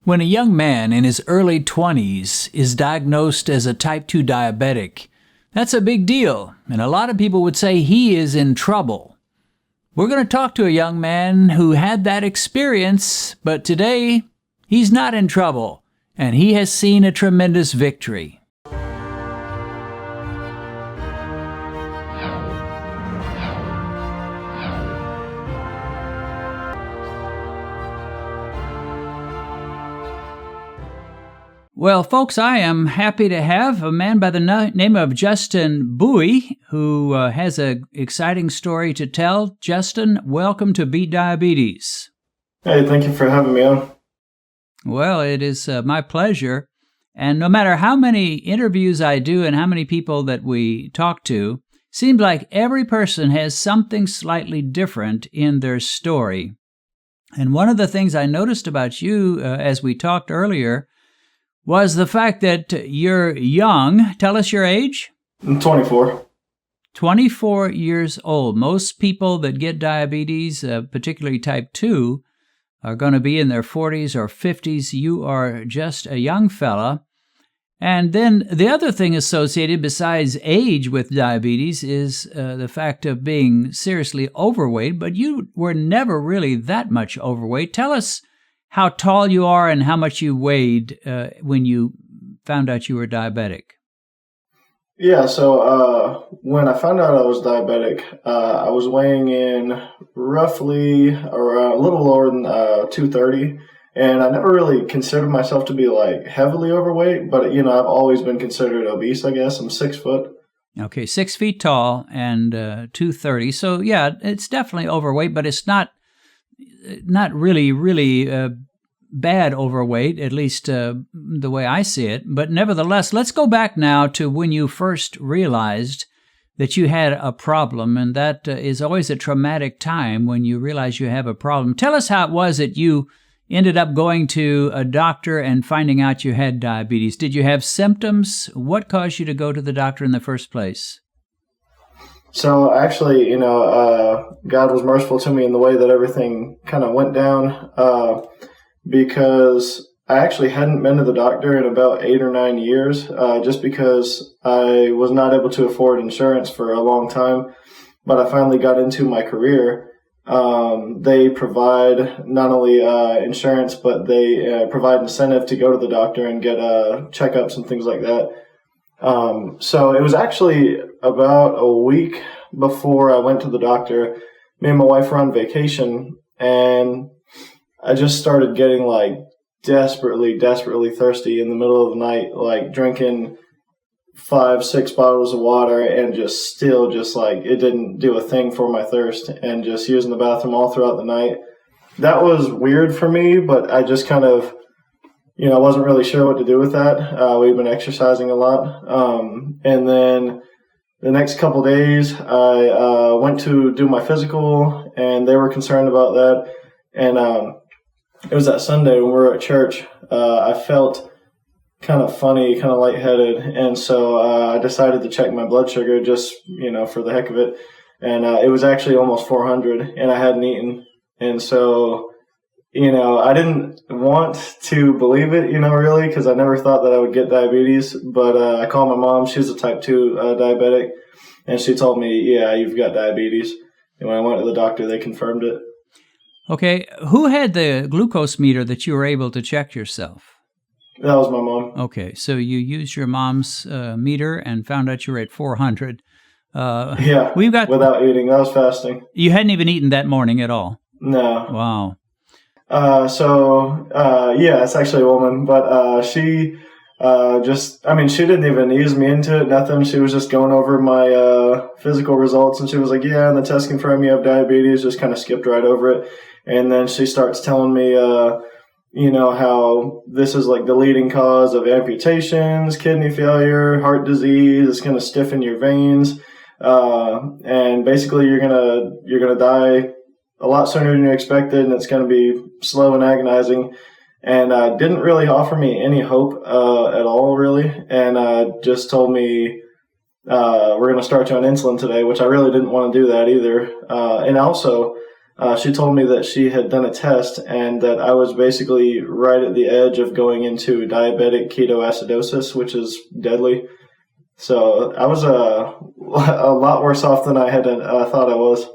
When a young man in his early 20s is diagnosed as a type 2 diabetic, that's a big deal, and a lot of people would say he is in trouble. We're going to talk to a young man who had that experience, but today he's not in trouble, and he has seen a tremendous victory. Well, folks, I am happy to have a man by the name of Justin Buoy, who has an exciting story to tell. Justin, welcome to Beat Diabetes. Hey, thank you for having me on. Well, it is my pleasure. And no matter how many interviews I do and how many people that we talk to, seems like every person has something slightly different in their story. And one of the things I noticed about you as we talked earlier was the fact that you're young. Tell us your age. I'm 24. 24 years old. Most people that get diabetes, particularly type 2, are going to be in their 40s or 50s. You are just a young fella. And then the other thing associated besides age with diabetes is the fact of being seriously overweight, but you were never really that much overweight. Tell us how tall you are and how much you weighed when you found out you were diabetic. Yeah, so when I found out I was diabetic, I was weighing in roughly around a little lower than 230, and I never really considered myself to be like heavily overweight, but I've always been considered obese, I guess. I'm 6 foot. Okay, 6 feet tall and 230. So yeah, it's definitely overweight, but it's not really bad overweight, at least the way I see it. But nevertheless, let's go back now to when you first realized that you had a problem, and that is always a traumatic time when you realize you have a problem. Tell us how it was that you ended up going to a doctor and finding out you had diabetes. Did you have symptoms? What caused you to go to the doctor in the first place? So actually, God was merciful to me in the way that everything kind of went down, because I actually hadn't been to the doctor in about 8 or 9 years, just because I was not able to afford insurance for a long time. But I finally got into my career. They provide not only insurance, but they provide incentive to go to the doctor and get checkups and things like that. So it was actually about a week before I went to the doctor. Me and my wife were on vacation, and I just started getting like desperately thirsty in the middle of the night, like drinking 5-6 bottles of water, and just like it didn't do a thing for my thirst, and just using the bathroom all throughout the night. That was weird for me, but I just kind of, I wasn't really sure what to do with that. We've been exercising a lot. And then the next couple days, I went to do my physical, and they were concerned about that. And it was that Sunday when we were at church. I felt kind of funny, kind of lightheaded. And so I decided to check my blood sugar just, for the heck of it. And it was actually almost 400, and I hadn't eaten. And so I didn't want to believe it, really, because I never thought that I would get diabetes. But I called my mom. She's a type 2 diabetic, and she told me, yeah, you've got diabetes. And when I went to the doctor, they confirmed it. Okay, who had the glucose meter that you were able to check yourself? That was my mom. Okay, so you used your mom's meter and found out you were at 400. Yeah, without eating. That was fasting. You hadn't even eaten that morning at all? No. Wow. Yeah, it's actually a woman, but she she didn't even ease me into it, nothing. She was just going over my physical results, and she was like, yeah, and the test confirmed you have diabetes, just kind of skipped right over it. And then she starts telling me, how this is like the leading cause of amputations, kidney failure, heart disease. It's going to stiffen your veins. And basically you're going to die a lot sooner than you expected, and it's going to be slow and agonizing. And didn't really offer me any hope at all, really. And just told me, we're going to start you on insulin today, which I really didn't want to do that either. And also, she told me that she had done a test and that I was basically right at the edge of going into diabetic ketoacidosis, which is deadly. So I was a lot worse off than I had thought I was.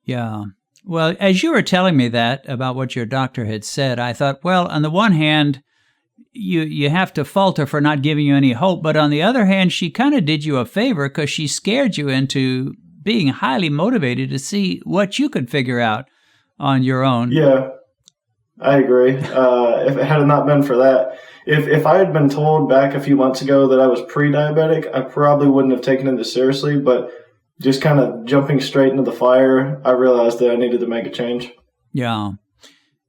Yeah. Well, as you were telling me that about what your doctor had said, I thought, well, on the one hand, you have to fault her for not giving you any hope, but on the other hand, she kind of did you a favor because she scared you into being highly motivated to see what you could figure out on your own. Yeah, I agree. If it had not been for that, if I had been told back a few months ago that I was pre-diabetic, I probably wouldn't have taken it seriously, but just kind of jumping straight into the fire, I realized that I needed to make a change. Yeah.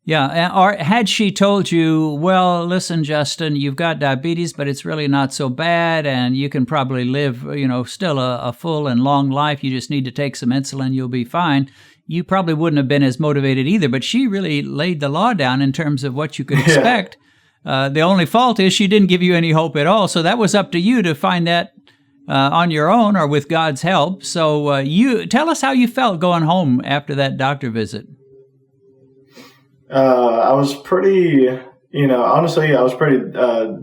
Yeah. Or had she told you, well, listen, Justin, you've got diabetes, but it's really not so bad, and you can probably live, still a full and long life. You just need to take some insulin. You'll be fine. You probably wouldn't have been as motivated either, but she really laid the law down in terms of what you could expect. The only fault is she didn't give you any hope at all. So that was up to you to find that on your own or with God's help. So you tell us how you felt going home after that doctor visit. I was pretty, honestly, I was pretty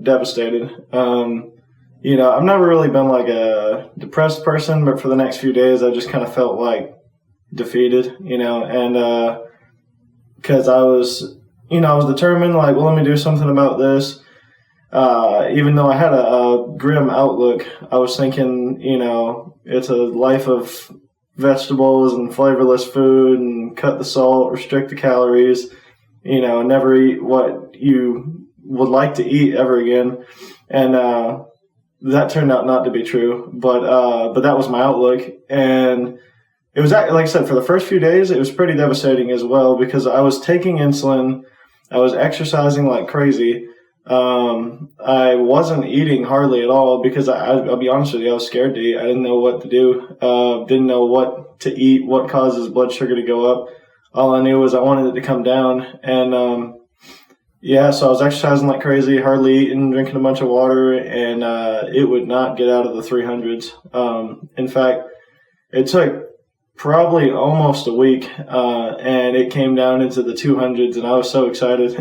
devastated. I've never really been like a depressed person, but for the next few days, I just kind of felt like defeated, and because I was determined, like, well, let me do something about this. Even though I had a grim outlook, I was thinking, it's a life of vegetables and flavorless food and cut the salt, restrict the calories, never eat what you would like to eat ever again. And that turned out not to be true, but that was my outlook. And it was, like I said, for the first few days, it was pretty devastating as well because I was taking insulin, I was exercising like crazy. I wasn't eating hardly at all because I'll be honest with you, I was scared to eat. I didn't know what to do. Didn't know what to eat, what causes blood sugar to go up. All I knew was I wanted it to come down. And, so I was exercising like crazy, hardly eating, drinking a bunch of water, and, it would not get out of the 300s. In fact, it took probably almost a week, and it came down into the 200s, and I was so excited.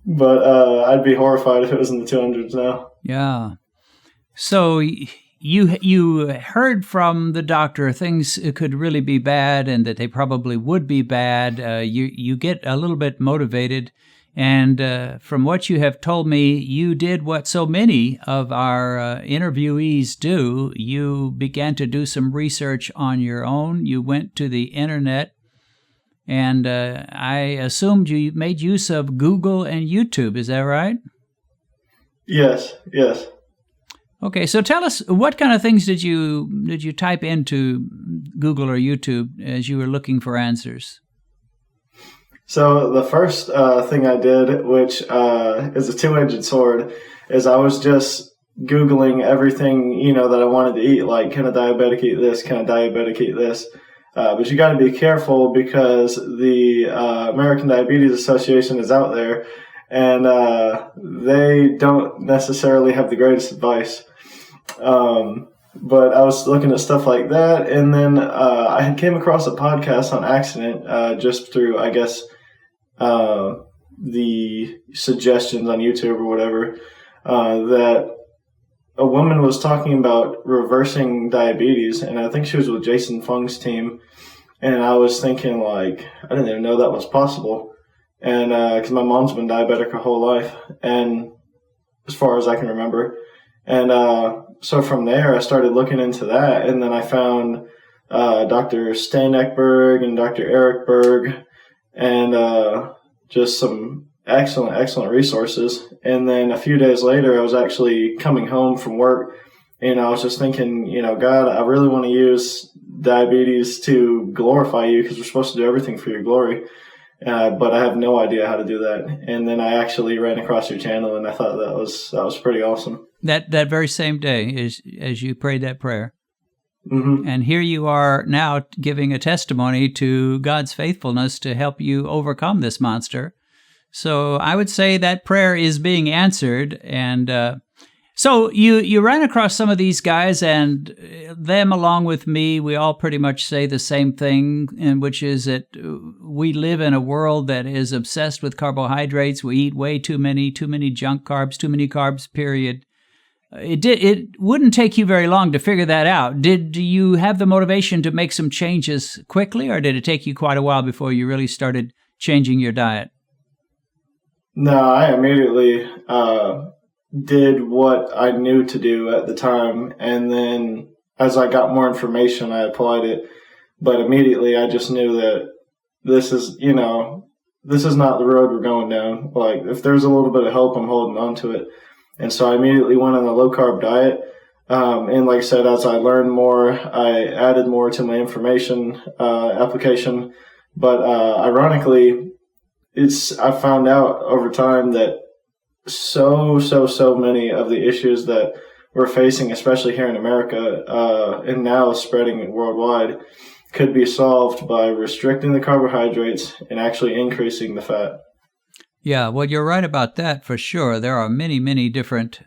But I'd be horrified if it was in the 200s now. Yeah. So you heard from the doctor things could really be bad and that they probably would be bad. You get a little bit motivated. And from what you have told me, you did what so many of our interviewees do. You began to do some research on your own. You went to the internet. And I assumed you made use of Google and YouTube. Is that right? Yes. Okay, so tell us, what kind of things did you type into Google or YouTube as you were looking for answers? So the first thing I did, which is a two-edged sword, is I was just Googling everything, that I wanted to eat. Like, can a diabetic eat this? Can a diabetic eat this? But you got to be careful because the American Diabetes Association is out there, and they don't necessarily have the greatest advice. But I was looking at stuff like that, and then I had came across a podcast on accident just through, I guess, the suggestions on YouTube or whatever, that a woman was talking about reversing diabetes, and I think she was with Jason Fung's team. And I was thinking, like, I didn't even know that was possible. And because my mom's been diabetic her whole life, and as far as I can remember. And so from there, I started looking into that, and then I found Dr. Stan Ekberg and Dr. Eric Berg, and just some excellent resources. And then a few days later, I was actually coming home from work, and I was just thinking, God, I really want to use diabetes to glorify you because we're supposed to do everything for your glory. But I have no idea how to do that. And then I actually ran across your channel, and I thought that was pretty awesome. That very same day as you prayed that prayer. Mm-hmm. And here you are now giving a testimony to God's faithfulness to help you overcome this monster. So I would say that prayer is being answered. And So you ran across some of these guys, and them along with me, we all pretty much say the same thing, and which is that we live in a world that is obsessed with carbohydrates. We eat way too many junk carbs, too many carbs, period. It wouldn't take you very long to figure that out. Did you have the motivation to make some changes quickly, or did it take you quite a while before you really started changing your diet? No, I immediately did what I knew to do at the time, and then as I got more information, I applied it. But immediately, I just knew that this is not the road we're going down. Like, if there's a little bit of help, I'm holding on to it. And so I immediately went on a low-carb diet. And like I said, as I learned more, I added more to my information application. But ironically, I found out over time that so many of the issues that we're facing, especially here in America, and now spreading worldwide, could be solved by restricting the carbohydrates and actually increasing the fat. Yeah, well, you're right about that for sure. There are many different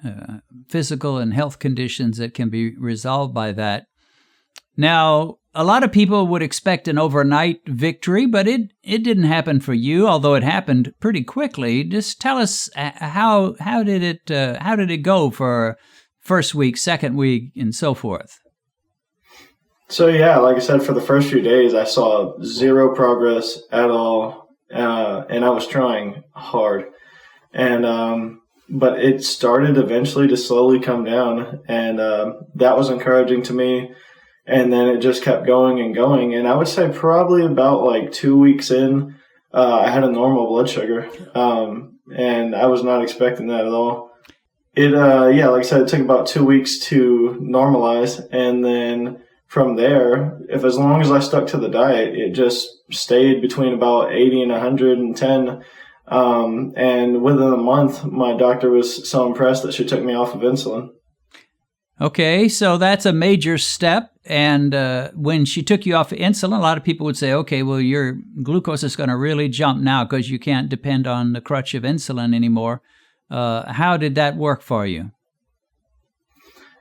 physical and health conditions that can be resolved by that. Now, a lot of people would expect an overnight victory, but it didn't happen for you, although it happened pretty quickly. Just tell us how did it go for first week, second week, and so forth? So yeah, like I said, for the first few days, I saw zero progress at all, and I was trying hard, and but it started eventually to slowly come down, and that was encouraging to me. And then it just kept going and going. And I would say probably about like 2 weeks in, I had a normal blood sugar. And I was not expecting that at all. Like I said, it took about 2 weeks to normalize. And then from there, as long as I stuck to the diet, it just stayed between about 80 and 110. And within a month, my doctor was so impressed that she took me off of insulin. Okay, so that's a major step. And when she took you off of insulin, a lot of people would say, okay, well, your glucose is going to really jump now because you can't depend on the crutch of insulin anymore. How did that work for you?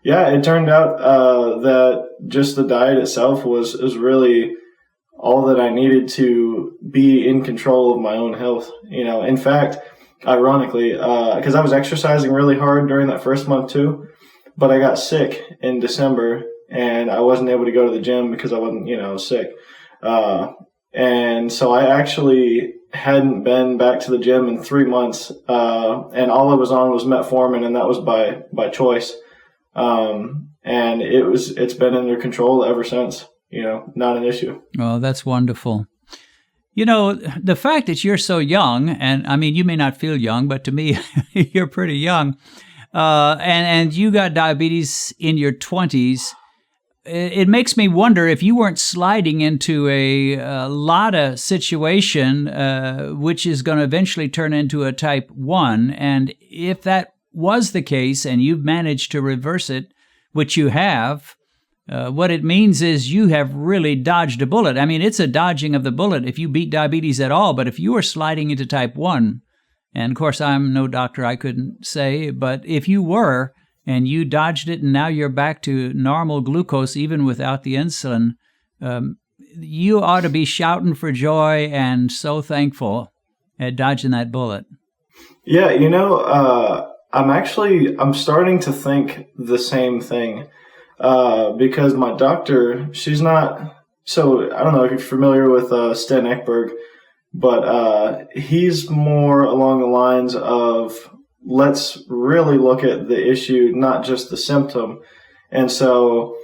Yeah, it turned out that just the diet itself was really all that I needed to be in control of my own health. In fact, ironically, because I was exercising really hard during that first month too, but I got sick in December and I wasn't able to go to the gym because I wasn't, sick. And so I actually hadn't been back to the gym in 3 months. And all I was on was metformin, and that was by choice. And it's been under control ever since, not an issue. Oh, that's wonderful. The fact that you're so young, and I mean, you may not feel young, but to me, you're pretty young. And you got diabetes in your 20s. It makes me wonder if you weren't sliding into a LADA situation, which is going to eventually turn into a type 1. And if that was the case and you've managed to reverse it, which you have, what it means is you have really dodged a bullet. I mean, it's a dodging of the bullet if you beat diabetes at all. But if you are sliding into type 1, and of course, I'm no doctor, I couldn't say, but if you were, and you dodged it, and now you're back to normal glucose even without the insulin, you ought to be shouting for joy and so thankful at dodging that bullet. Yeah, I'm starting to think the same thing because my doctor, she's not, so I don't know if you're familiar with Sten Ekberg, but he's more along the lines of, let's really look at the issue, not just the symptom. And so,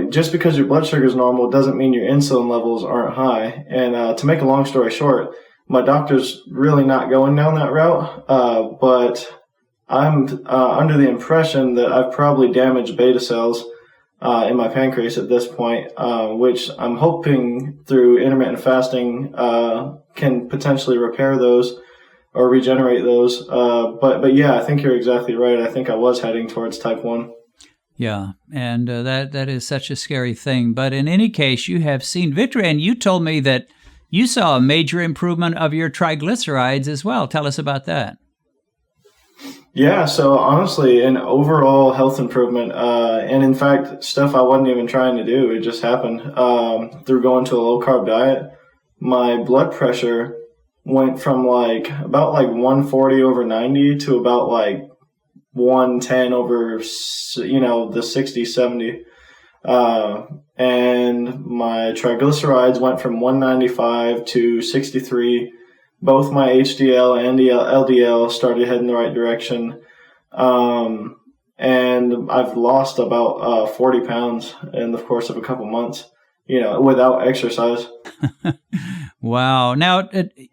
just because your blood sugar is normal doesn't mean your insulin levels aren't high. And to make a long story short, my doctor's really not going down that route, but I'm under the impression that I've probably damaged beta cells in my pancreas at this point, which I'm hoping through intermittent fasting can potentially repair those or regenerate those. But yeah, I think you're exactly right. I think I was heading towards type 1. Yeah, and that is such a scary thing. But in any case, you have seen victory, and you told me that you saw a major improvement of your triglycerides as well. Tell us about that. Yeah, so honestly, an overall health improvement, and in fact, stuff I wasn't even trying to do, it just happened through going to a low carb diet. My blood pressure went from about 140 over 90 to about 110 over, the 60, 70. And my triglycerides went from 195 to 63. Both my HDL and LDL started heading the right direction. And I've lost about 40 pounds in the course of a couple months, without exercise. Wow. Now,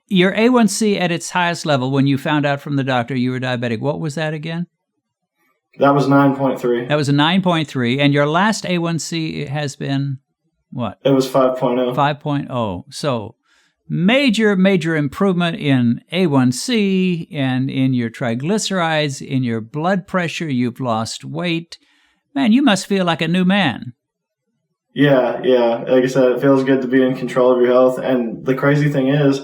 your A1c at its highest level, when you found out from the doctor you were diabetic, what was that again? That was 9.3. That was a 9.3. And your last A1c has been what? It was 5.0. 5.0. So major improvement in A1c and in your triglycerides, in your blood pressure. You've lost weight. Man, you must feel like a new man. Yeah. Like I said, it feels good to be in control of your health. And the crazy thing is,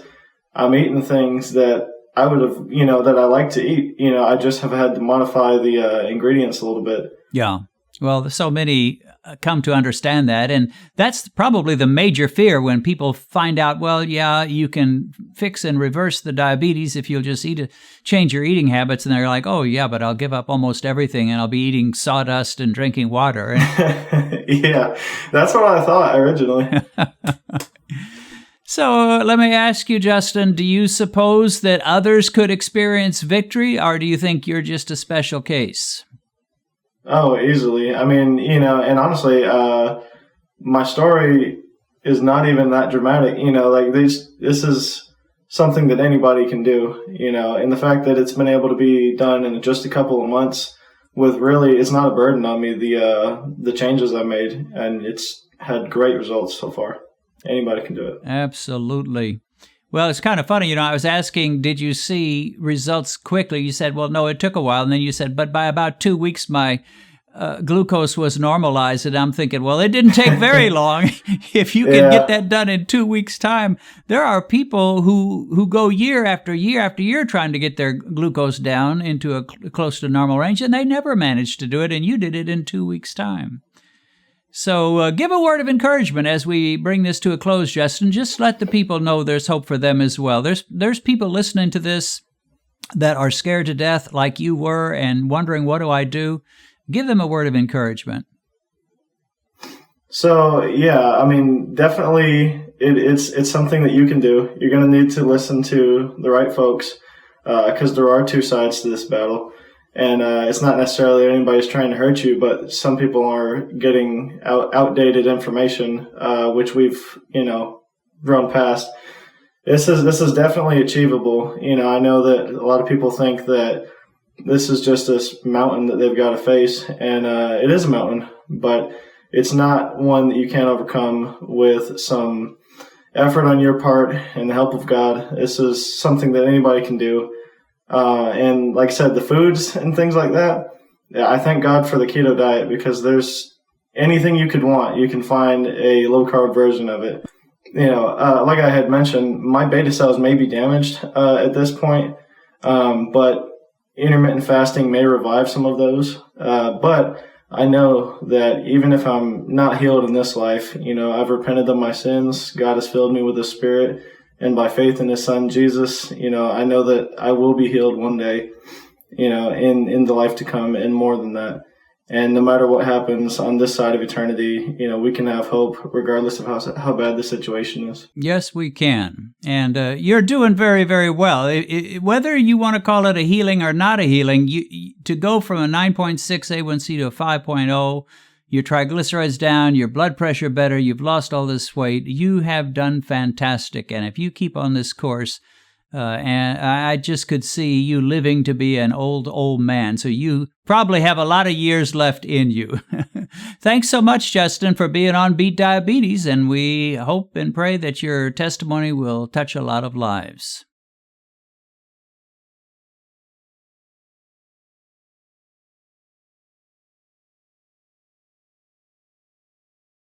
I'm eating things that I would have, that I like to eat. I just have had to modify the ingredients a little bit. Yeah. Well, so many come to understand that. And that's probably the major fear when people find out, well, yeah, you can fix and reverse the diabetes if you'll just change your eating habits. And they're like, oh, yeah, but I'll give up almost everything and I'll be eating sawdust and drinking water. Yeah, that's what I thought originally. So let me ask you, Justin, do you suppose that others could experience victory, or do you think you're just a special case? Oh, easily. I mean, and honestly, my story is not even that dramatic. This is something that anybody can do, and the fact that it's been able to be done in just a couple of months with really, it's not a burden on me, the changes I made, and it's had great results so far. Anybody can do it. Absolutely. Well, it's kind of funny. I was asking, did you see results quickly? You said, well, no, it took a while. And then you said, but by about 2 weeks, my glucose was normalized. And I'm thinking, well, it didn't take very long. If you can get that done in 2 weeks' time. There are people who go year after year after year trying to get their glucose down into a close to normal range, and they never managed to do it. And you did it in 2 weeks' time. So give a word of encouragement as we bring this to a close, Justin. Just let the people know there's hope for them as well. There's people listening to this that are scared to death like you were and wondering, what do I do? Give them a word of encouragement. So, yeah, I mean, definitely it's something that you can do. You're going to need to listen to the right folks because there are two sides to this battle. And it's not necessarily anybody's trying to hurt you, but some people are getting outdated information, which we've, run past. This is definitely achievable. I know that a lot of people think that this is just this mountain that they've got to face, and it is a mountain, but it's not one that you can't overcome with some effort on your part and the help of God. This is something that anybody can do. And like I said, the foods and things like that, I thank God for the keto diet because there's anything you could want, you can find a low carb version of it. Like I had mentioned, my beta cells may be damaged at this point, but intermittent fasting may revive some of those. But I know that even if I'm not healed in this life, I've repented of my sins. God has filled me with the Spirit. And by faith in His Son, Jesus, I know that I will be healed one day, in the life to come and more than that. And no matter what happens on this side of eternity, we can have hope regardless of how bad the situation is. Yes, we can. And you're doing very, very well. Whether you want to call it a healing or not a healing, to go from a 9.6 A1c to a 5.0, your triglycerides down, your blood pressure better, you've lost all this weight, you have done fantastic. And if you keep on this course, and I just could see you living to be an old man. So you probably have a lot of years left in you. Thanks so much, Justin, for being on Beat Diabetes. And we hope and pray that your testimony will touch a lot of lives.